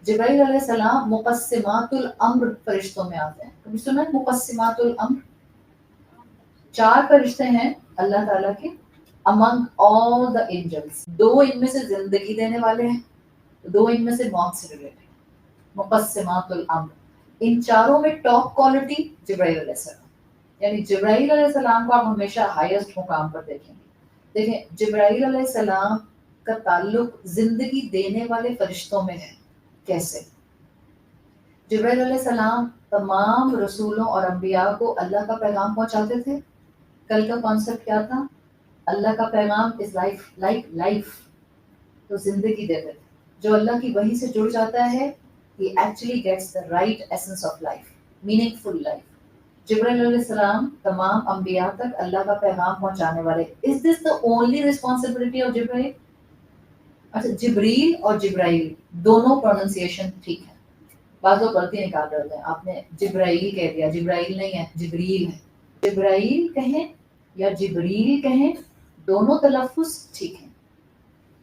जिब्राइल अलैहिस्सलाम मुक़स्सिमातुल अम्र फरिश्तों में आते हैं। कभी सुना है मुक़स्सिमातुल अम्र? 4 फरिश्ते हैं अल्लाह ताला के among all the angels। 2 इनमें से जिंदगी देने वाले हैं, 2 इनमें से मौत से रिलेटेड, मुक़स्सिमातुल अम्र। इन चारों में टॉप क्वालिटी जिब्राइल अलैहिस्सलाम, यानी जिब्राइल अलैहिस्सलाम को आप हमेशा हाईएस्ट मुकाम पर देखेंगे। देखें, जिब्राइल अलैहिस्सलाम का ताल्लुक जिंदगी देने वाले फरिश्तों में है। कैसे? जिब्राइल अलैहिस्सलाम तमाम रसूलों और अंबिया को अल्लाह का पैगाम पहुंचाते थे। कल का कॉन्सेप्ट क्या था? अल्लाह का पैगाम इज लाइफ, तो जिंदगी देते थे। जो अल्लाह की वही से जुड़ जाता है, he actually gets the right essence of life, meaningful life। जिब्राइल अलैहिस्सलाम तमाम अंबिया तक अल्लाह का पैगाम पहुंचाने वाले। Is this the only responsibility of Jibrail? अच्छा, जिब्रील और जिब्राइल दोनों प्रोनाउंसिएशन ठीक है। बाज़ लोग गलती निकाल रहे होते हैं, आपने जिब्राइल कह दिया, जिब्राइल नहीं है, जिब्रील है। जिब्राइल कहें या जिब्रील कहें, दोनों तलफ़ुज़ ठीक है।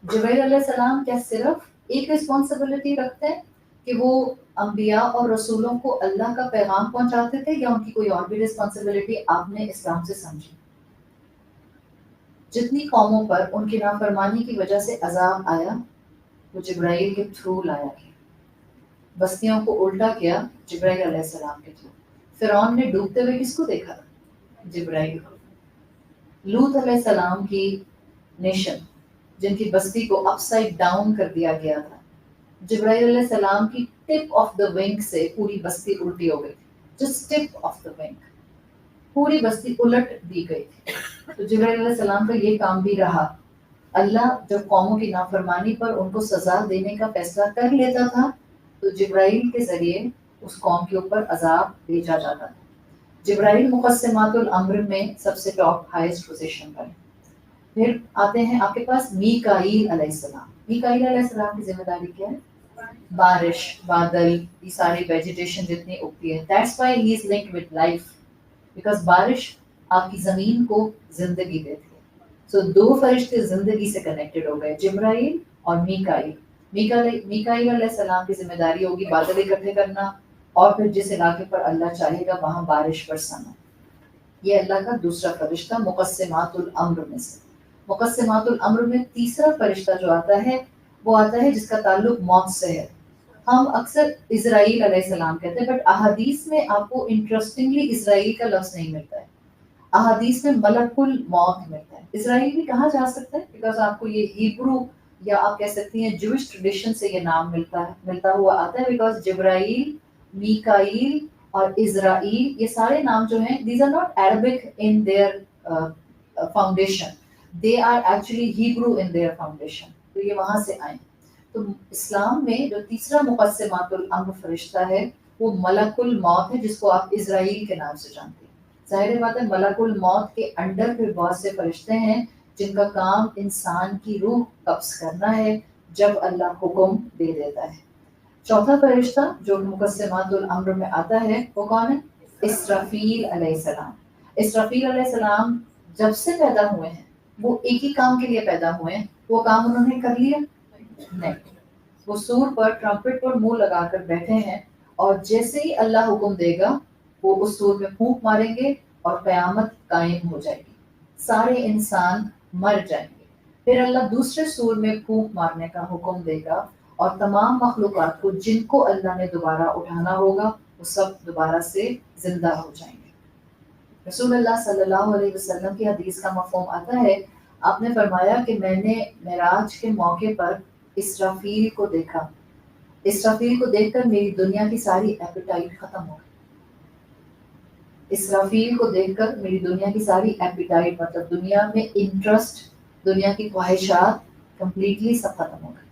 जिब्राइल अलैहिस्सलाम क्या सिर्फ एक रिस्पॉन्सिबिलिटी रखते हैं कि वो अंबिया और रसूलों को अल्लाह का पैगाम पहुंचाते थे, या उनकी कोई और भी रिस्पॉन्सिबिलिटी आपने इस्लाम से समझी? जितनी कौमों पर उनकी नाफरमानी की वजह से अजाब आया, वो जिब्राइल के थ्रू लाया गया। बस्तियों को उल्टा किया जिब्राइल अलैहिस्सलाम के थ्रू। फिरौन ने डूबते हुए किसको देखा? जिब्राइल को। लूत अलैहिस्सलाम की नेशन, जिनकी बस्ती को अपसाइड डाउन कर दिया गया था, जिब्राइल अलैहिस्सलाम की टिप ऑफ द विंग से पूरी बस्ती उल्टी हो गई। Just tip of the wing, पूरी बस्ती उलट दी गई थी। तो जिब्राइल अलैहिस्सलाम का ये काम भी रहा। अल्लाह जब कौमों की नाफरमानी पर उनको सजा देने का फैसला कर लेता था, तो जिब्राइल के जरिए उस कौम के ऊपर अजाब भेजा जाता था। जिब्राइल मुक़स्सिमातुल अम्र में सबसे टॉप हाईएस्ट पोजीशन पर है। फिर आते हैं आपके पास मीकाईल अलैहिस्सलाम। मीकाईल अलैहिस्सलाम की जिम्मेदारी क्या है? बारिश, बादल, ये सारी वेजिटेशन जितनी उगती है। That's why he is linked with life, because बारिश आपकी जमीन को जिंदगी देती है। सो 2 फरिश्ते जिंदगी से कनेक्टेड हो गए, जिब्राइल और मीकाईल। मीकाईल अलैहिस्सलाम की जिम्मेदारी होगी बादल इकट्ठे करना, और फिर जिस इलाके पर अल्लाह चाहेगा वहां बारिश बरसाना। ये अल्लाह का दूसरा फरिश्ता मुक़स्सिमातुल अम्र में से। मुक़स्सिमातुल अम्र में तीसरा फरिश्ता जो आता है, वो आता है जिसका ताल्लुक मौत से है। हम अक्सर इज़राइल अलैहिस्सलाम कहते हैं, बट अहादीस में आपको इंटरेस्टिंगली इज़राइल का लफ्ज नहीं मिलता है। अहादीस में मलकुल मौत मिलता है। इज़राइल भी कहा जा सकता है बिकॉज आपको ये हिब्रू या आप कह सकती हैं ज्यूइश ट्रेडिशन से ये नाम मिलता हुआ आता है, बिकॉज जिब्राइल, मीकाईल और इज़राइल, ये सारे नाम जो हैं, these are not Arabic in their foundation, they are actually Hebrew in their foundation. तो ये वहां से आए। तो इस्लाम में जो तीसरा मुक़स्सिमातुल अम्र फरिश्ता है, वो मलकुल मौत है, जिसको आप इज़राइल के नाम से जानते हैं। जाहिर बात है, मलकुल मौत के अंडर फिर बहुत से फरिश्ते हैं जिनका काम इंसान की रूह कब्ज करना है जब अल्लाह हुक्म दे देता है। चौथा फरिश्ता जो मुक़स्सिमातुल अम्र में आता है, वो कौन है? इसराफील अलैहिस्सलाम। इसराफील अलैहिस्सलाम जब से पैदा हुए हैं, वो एक ही काम के लिए पैदा हुए हैं। वो काम उन्होंने कर लिया? नहीं। वो सूर पर, ट्रम्पेट पर मुंह लगाकर बैठे हैं, और जैसे ही अल्लाह हुक्म देगा वो उस सूर में फूंक मारेंगे और क़यामत कायम हो जाएगी, सारे इंसान मर जाएंगे। फिर अल्लाह दूसरे सूर में फूंक मारने का हुक्म देगा, और तमाम मखलूक़ात को जिनको अल्लाह ने दोबारा उठाना होगा, वो सब दोबारा से जिंदा हो जाएंगे। रसूलुल्लाह सल्लल्लाहु अलैहि वसल्लम की हदीस का मफ़हूम आता है, आपने फरमाया कि मैंने मेराज के मौके पर इसराफील को देखा। इसराफील को देखकर मेरी दुनिया की सारी एपेटाइट खत्म हो गई। इसराफील को देखकर मेरी दुनिया की सारी एपेटाइट, मतलब दुनिया में इंटरेस्ट, दुनिया की ख्वाहिशात कंप्लीटली सब खत्म हो गई।